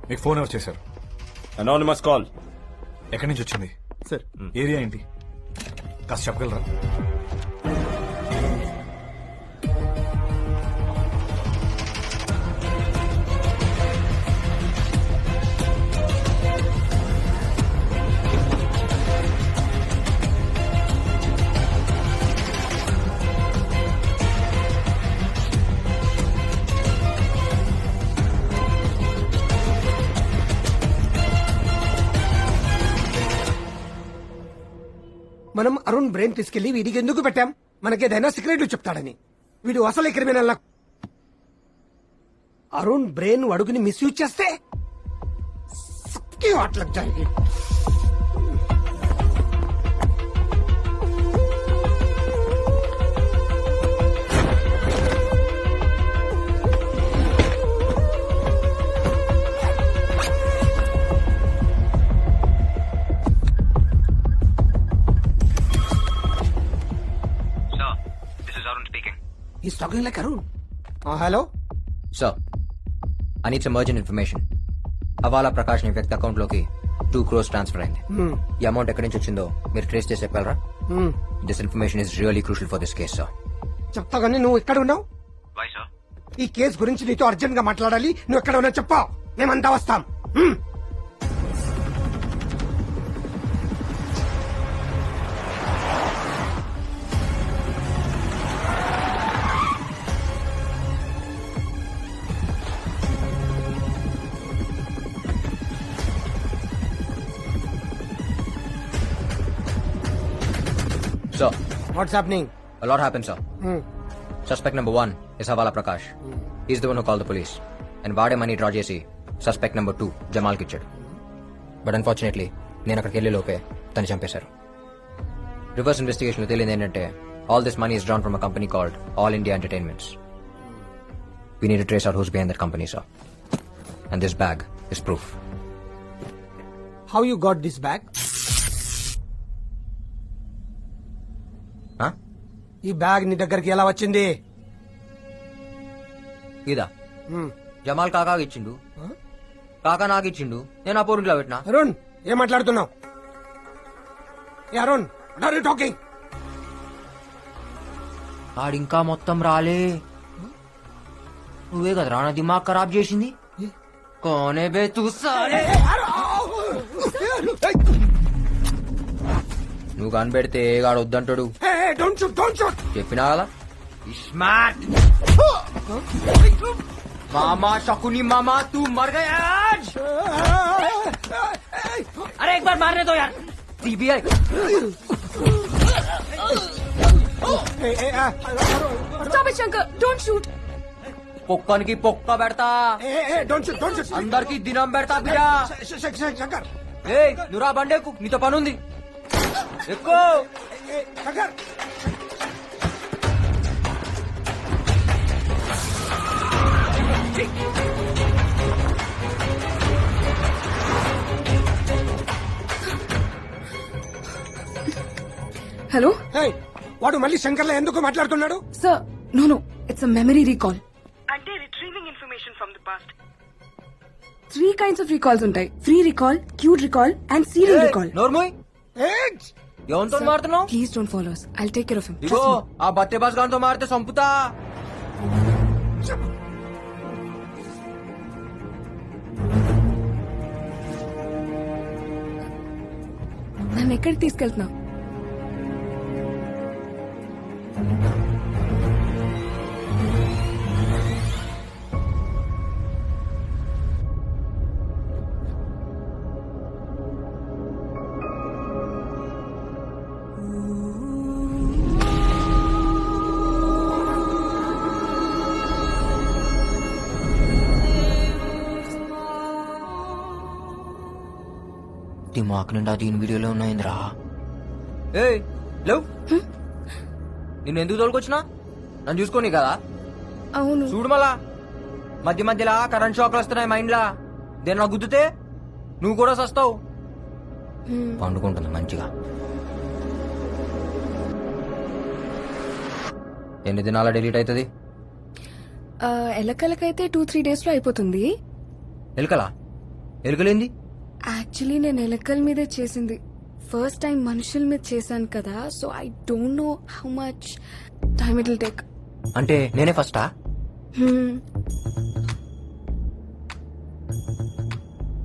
మీకు ఫోన్ ఎవరు చేశారు? Anonymous call. ఎక్కడి నుంచి వచ్చింది? సార్ ఏరియా ఏంటి కాస్త చెప్పగలరా? మనం అరుణ్ బ్రెయిన్ తీసుకెళ్లి వీడికి ఎందుకు పెట్టాం? మనకేదైనా సీక్రెట్లు చెప్తాడని. వీడు అసలే క్రిమినల్. అరుణ్ బ్రెయిన్ అడుగుని మిస్యూజ్ చేస్తే వాట్లకు జరిగి He's talking like Arun. Hello? Sir, I need some urgent information. అవాలా Prakash ని వ్యక్తి అకౌంట్ లోకి 2 crores ట్రాన్స్ఫర్ అయింది. ఈ అమౌంట్ ఎక్కడి నుంచి వచ్చిందో మీరు ట్రేస్ చేసి చెప్పగలరా? This information is really crucial for this case, sir. చెప్తా కానీ నువ్వు ఎక్కడ ఉన్నావు? ఈ కేసు గురించి నీతో అర్జెంట్ గా మాట్లాడాలి. నువ్వు ఎక్కడ ఉన్నావు చెప్పా, మేమంతా వస్తాం. Sir, what's happening? a lot happened, sir. Suspect number 1 is Havala Prakash. He's the one who called the police. And వాడే మనీ డ్రా చేసి సస్పెక్ట్ నెంబర్ 2 జమాల్కి ఇచ్చాడు. బట్ అన్ఫార్చునేట్లీ నేను అక్కడికి వెళ్లే లోపే తను చంపేశారు. రివర్స్ ఇన్వెస్టిగేషన్ లో తేలింది ఏంటంటే all this money is drawn from a company called all India entertainments. We need to trace out who's behind that company, sir. And this bag is proof. How you got this bag? Huh? ఈ bag నీ దగ్గరికి ఎలా వచ్చింది? ఇదా జమాల్ కాకాకి ఇచ్చిండు, కాకా నాకు ఇచ్చిండు, నేను ఆ పోరింట్లో పెట్టినా. అరుణ్ ఏం మాట్లాడుతున్నావు? Arun what are you talking? ఆడింకా మొత్తం రాలే. నువ్వే కదా రానా దిమాగ్ ఖరాబ్ చేసింది. కోనే బే తూ సాలే. నువ్వు కనిపెడితే గాడు వద్దంటాడు. చెప్పినా కదా ఇస్మార్ట్ మామా शकुनी मामा तू मर गया आज. अरे एक बार मारने दो यार. CBI Stop it, Shankar. Don't shoot. పొక్కనికి పొక్క పెడతా, అందరికి దినం పెడతా బిడ్డా. శంకర్ ఏ నువ్వురా బండేకు, నీతో పనుంది. ఎక్కువ Hello? వాడు మళ్ళీ శంకర్లో ఎందుకు మాట్లాడుతున్నాడు? Sir, no. It's a memory recall. అంటే retrieving information from the past. 3 kinds of recalls ఉంటాయి. Free recall, cute recall and serial recall. నోర్మోయ్ ఎవరితో మారుతున్నావు? Please don't follow us. I'll take care of him. Ego Trust me. ఆ బత్తే boss గారితో మారితే సంపుతా. నన్ను ఎక్కడికి తీసుకెళ్తున్నావు? దిమాక్ నిండా దీని వీడియోలో ఉన్నాయిందిరా. ఏ లేవు, నిన్ను ఎందుకు తోలుకొచ్చినా? నన్ను చూసుకోని కదా. అవును. చూడు మళ్ళా మధ్య మధ్యలో కరెంట్ షాక్లు వస్తున్నాయి మైండ్ లా. దేని నాకు గుద్దుతే నువ్వు కూడా సస్తావు. పండుకుంటుంది మంచిగా. ఎన్ని దినాల డిలీట్ అవుతుంది? ఎలకలకైతే 2-3 days లో అయిపోతుంది. ఎలకలా ఎలుకలేంది? యాక్చువల్లీ నేను ఎలకల మీదే చేసింది. ఫస్ట్ టైం మనుషుల మీద చేశాను కదా, so I don't know how much time it will take. అంటే నేనే ఫస్టా?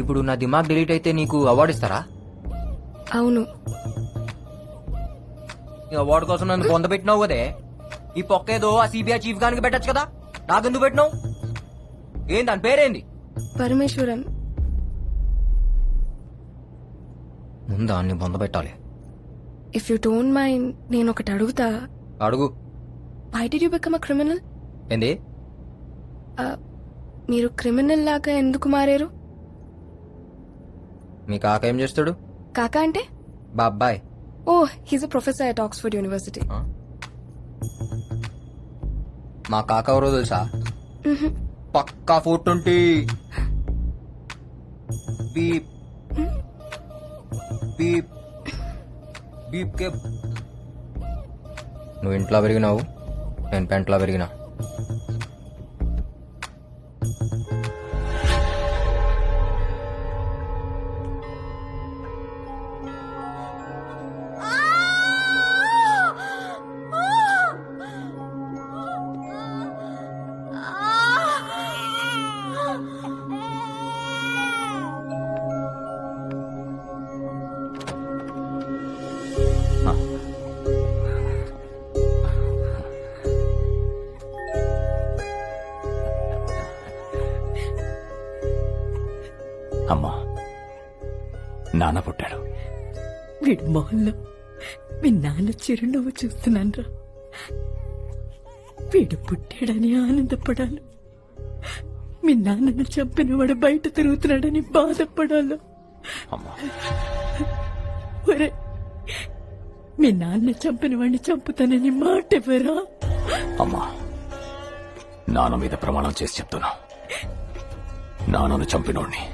ఇప్పుడు నా దిమాగ్ డిలీట్ అయితే నీకు అవార్డు ఇస్తారా? అవును. ఈ అవార్డు కోసం నన్ను పొందబెట్టినావు కదే. ఈ పొక్కేదో ఆ సిబిఐ చీఫ్ గానికి పెట్టచ్చు కదా, నాకెందుకు పెట్టినావు? ఏం దాని పేరేంది? పరమేశ్వరన్. ముందు అన్ని పొందబెట్టాలి. ఇఫ్ యూ డోంట్ మైండ్ నేను ఒకటి అడుగుతా. అడుగు. Why did you become a criminal? ఏంది? మీరు క్రిమినల్ లాగా ఎందుకు మారారు? మీ కాక ఏం చేస్తాడు? కాకా అంటే? బాబాయ్. Oh, he's a professor at Oxford university. మా కాక ఎవరో తెలుసా? పక్కా 420. బీప్ బీప్ బీప్ కే. నువ్వు ఇంట్లో పెరిగినావు, నేను పెంట్లో పెరిగినా. అమ్మా, నాన్న పుట్టాడు. వీడి మొహంలో మీ నాన్న చిరునవ్వు చూస్తున్నాను. వీడు పుట్టాడని ఆనందపడాలి, మీ నాన్నను చంపిన వాడు బయట తిరుగుతున్నాడని బాధపడాలి. అమ్మా, ఒరే, మీ నాన్న చంపిన వాడిని చంపుతానని మాట ఎవరా? అమ్మా, నాన్న మీద ప్రమాణం చేసి చెప్తున్నా, నాన్నను చంపినోడిని,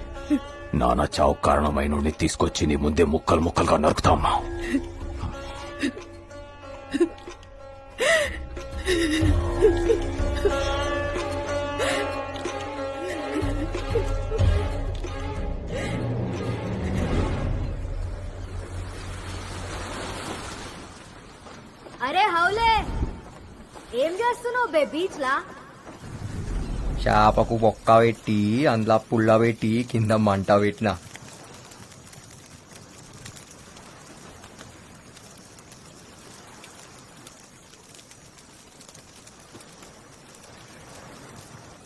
నాన్న చావు కారణమైనోడిని తీసుకొచ్చి నీ ముందే ముక్కలు ముక్కలుగా నరుకుతా అమ్మా. అరే హౌలే, ఏం చేస్తున్నావు బే బీచ్ లా? చేపకు బొక్క పెట్టి అందులో పుల్ల పెట్టి కింద మంట పెట్టిన.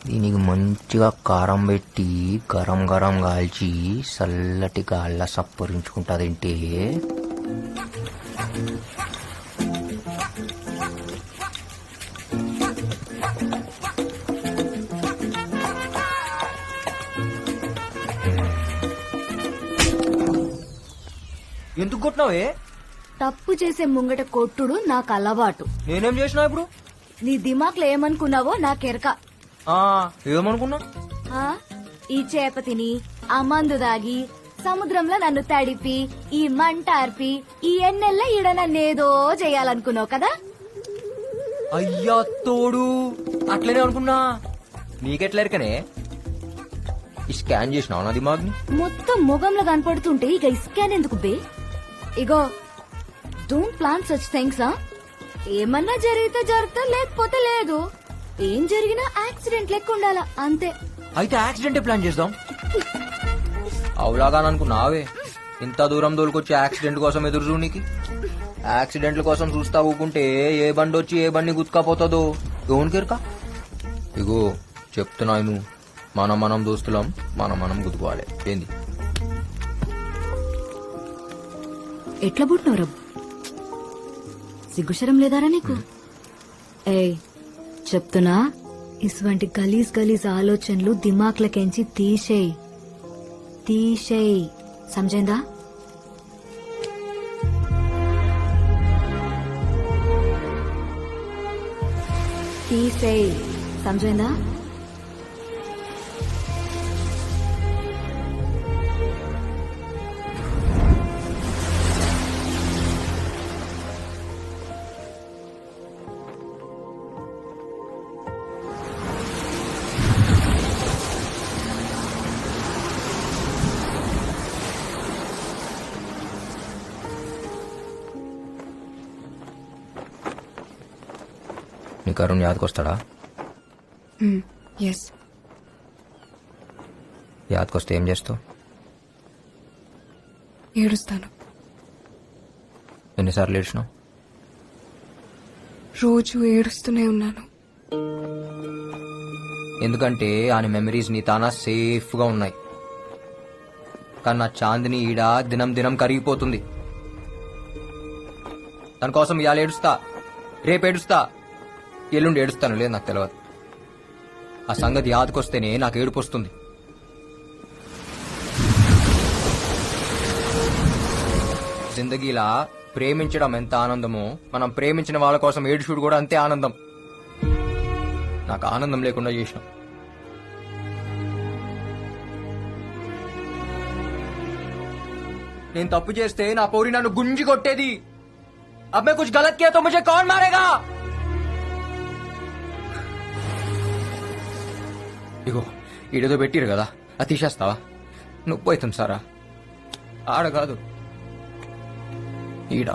దీనికి మంచిగా కారం పెట్టి గరం గరం కాల్చి చల్లటి గాళ్ళ సప్పరించుకుంటాదంటే ఎందుకు కొట్టినావే? తప్పు చేసే ముంగట కొట్టుడు నాకు అలవాటు. నేనేం చేసినా ఇప్పుడు? నీ దిమాక్లో ఏమనుకున్నావో నాకెరక. ఏమనుకున్నా? ఆ, ఈ చేప తిని ఆ మందు దాగి సముద్రంలో నన్ను తడిపి ఈ మంట ఆర్పి ఈ ఎన్నెల్ల ఈడ నన్నేదో చేయాలనుకున్నావు కదా. అయ్యా తోడు, అట్లనే అనుకున్నా. నీకెట్లెరకనే? ఈ స్కాన్ చేసినావు నా దిమాగ్ని? మొత్తం ముఖంలో కనపడుతుంటే ఇక ఇస్కాన్ ఎందుకు బే? ఇగో, డోంట్ ప్లాన్ సచ్ థింగ్స్. ఏమన్నా జరిగితే జరుగుతా, లేకపోతే లేదు. ఏం జరిగినా యాక్సిడెంట్ లెక్క ఉండాలా, అంతే. అయితే యాక్సిడెంట్ ప్లాన్ చేద్దాం. అవులాగా అనుకున్నావే, ఇంత దూరం దోలుకొచ్చి యాక్సిడెంట్ కోసం ఎదురు చూడనికి. యాక్సిడెంట్ల కోసం చూస్తా ఊకుంటే ఏ బండి వచ్చి ఏ బండి గుర్తుకపోతుందో ఎవరికెరక. ఇగో చెప్తున్నాను, మనం దోస్తులం, మనం గుద్దుకోవాలి. ఏంది? ఎట్లా పుట్టినవు రబ్బు? సిగ్గుశరం లేదారా నీకు? ఏయ్ చెప్తున్నా, ఇటువంటి గలీజ్ గలీజ్ ఆలోచనలు దిమాక్లకెంచి తీసేయ్. సమజైందా? తీసేయ్, సమజైందా? నీకు అరుణ్ యాదకొస్తాడా? ఎస్. యాదకొస్తే ఏం చేస్తావు? ఏడుస్తాను. ఎన్నిసార్లు ఏడ్చినావు? రోజు ఏడుస్తూనే ఉన్నాను. ఎందుకంటే ఆయన మెమరీస్ నీ తానా సేఫ్ గా ఉన్నాయి. కానీ నా చాందిని ఈడ దినం దినం కరిగిపోతుంది. తన కోసం ఇవాళ ఏడుస్తా, రేపు ఏడుస్తా, ఎల్లుండి ఏడుస్తాను, లేదు నాకు తెలియదు. ఆ సంగతి యాదకొస్తేనే నాకు ఏడుపు వస్తుంది. జిందగీలా ప్రేమించడం ఎంత ఆనందమో, మనం ప్రేమించిన వాళ్ళ కోసం ఏడుచుడు కూడా అంతే ఆనందం. నాకు ఆనందం లేకుండా చేసినాం. నేను తప్పు చేస్తే నా పౌరి నన్ను గుంజి కొట్టేది. अब मैं कुछ गलत किया तो मुझे कौन मारेगा? ఇగో ఈడేదో పెట్టిరు కదా, అది తీసేస్తావా? నొప్పి అవుతుంది సారా. ఆడ కాదు, ఈడ.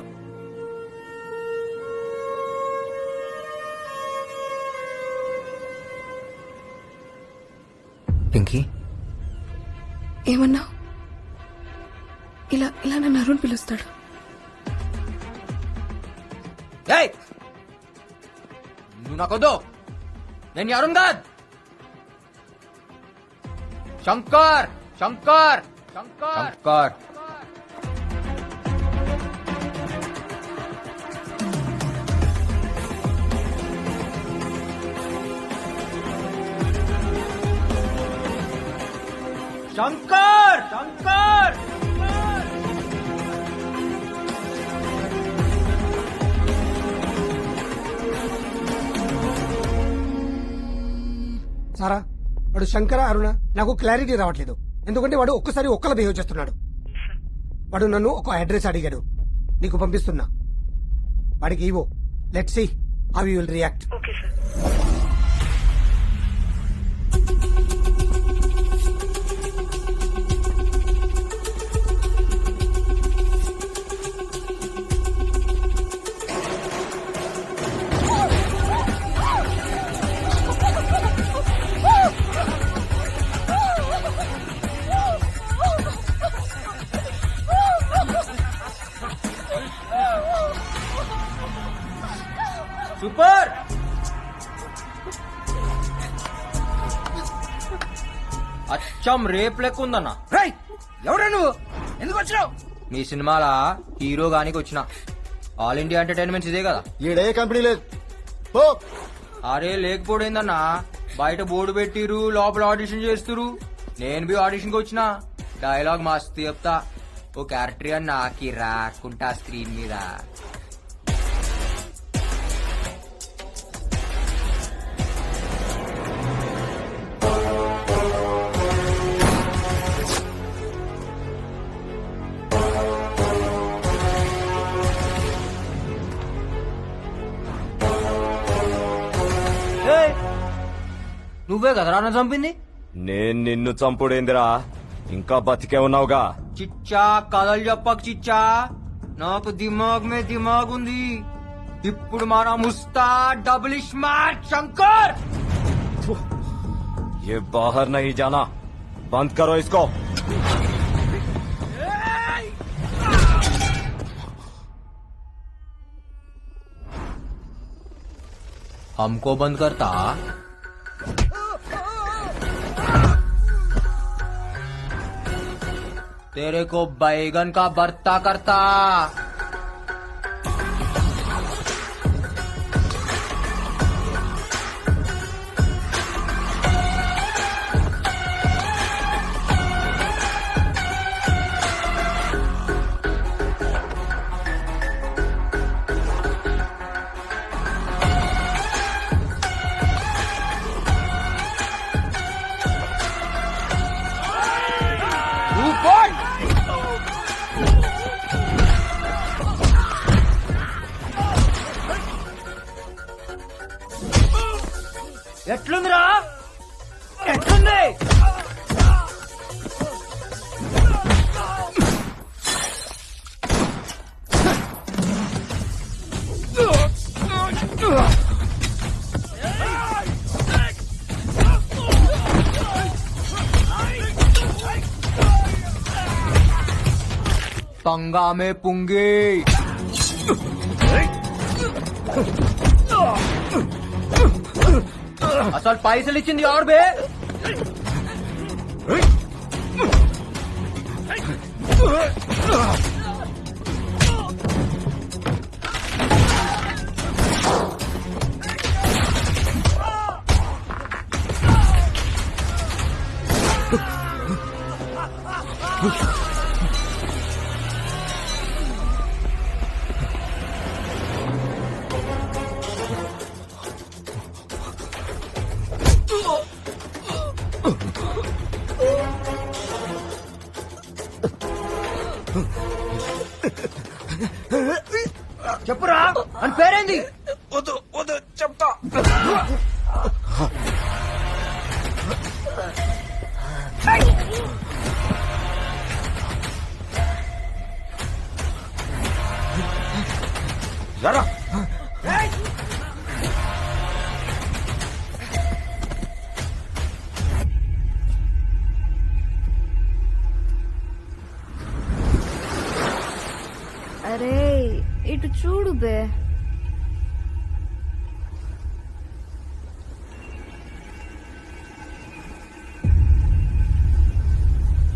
పింకీ, ఏమన్నావు? ఇలా ఇలా నన్ను అరుణ్ పిలుస్తాడు. ఏయ్! నువ్వు నాకొద్దు. నేను అరుణ్ కాదు. శంకర్, శంకర్, శంకర్, శంకర్. శంకర్, శంకర్. సారా, వాడు శంకర అరుణ నాకు క్లారిటీ రావట్లేదు. ఎందుకంటే వాడు ఒక్కసారి ఒక్కలా బిహేవ్ చేస్తున్నాడు. వాడు నన్ను ఒక అడ్రస్ అడిగాడు, నీకు పంపిస్తున్నా. వాడికి ఇవో, let's see how you will react. Okay sir. Super. అచ్చం రేప్ లెక్క ఉందన్నా. ఎవరా నువ్వు? ఎందుకు వచ్చినావు? మీ సినిమాల హీరో గానికి వచ్చిన. ఆల్ ఇండియా ఎంటర్టైన్మెంట్స్ ఇదే కదా. ఈడే కంపెనీ లేదు. అరే లేకపోయిందన్నా, బయట బోర్డు పెట్టిరు, లోపల ఆడిషన్ చేస్తురు. నేను బి ఆడిషన్ కి వచ్చిన. డైలాగ్ మస్తు చెప్తా. ఓ క్యారెక్టర్ అని నాకి రాకుంటా స్క్రీన్ మీద. నువ్వే కదరా నన్ను చంపింది? నేను నిన్ను చంపుడేందిరా, ఇంకా బతికే ఉన్నావుగా. చిచ్చా కథలు చెప్పకు చిచ్చా, నాకు దిమాగ్ మే దిమాగ్ ఉంది. ఇప్పుడు మన ముస్తా డబుల్ స్మార్ట్ శంకర్. ये बाहर नहीं जाना, बंद करो इसको. हमको बंद करता? तेरे को बैगन का भरता करता. ఎట్లుందిరా? ఎట్లుంది? తంగామే పుంగి అసలు పైసలు ఇచ్చింది ఎవరు బే చెప్పురా అని పేరేంది వద్దు వద్దు చెప్తా జరా అరే ఇటు చూడు బే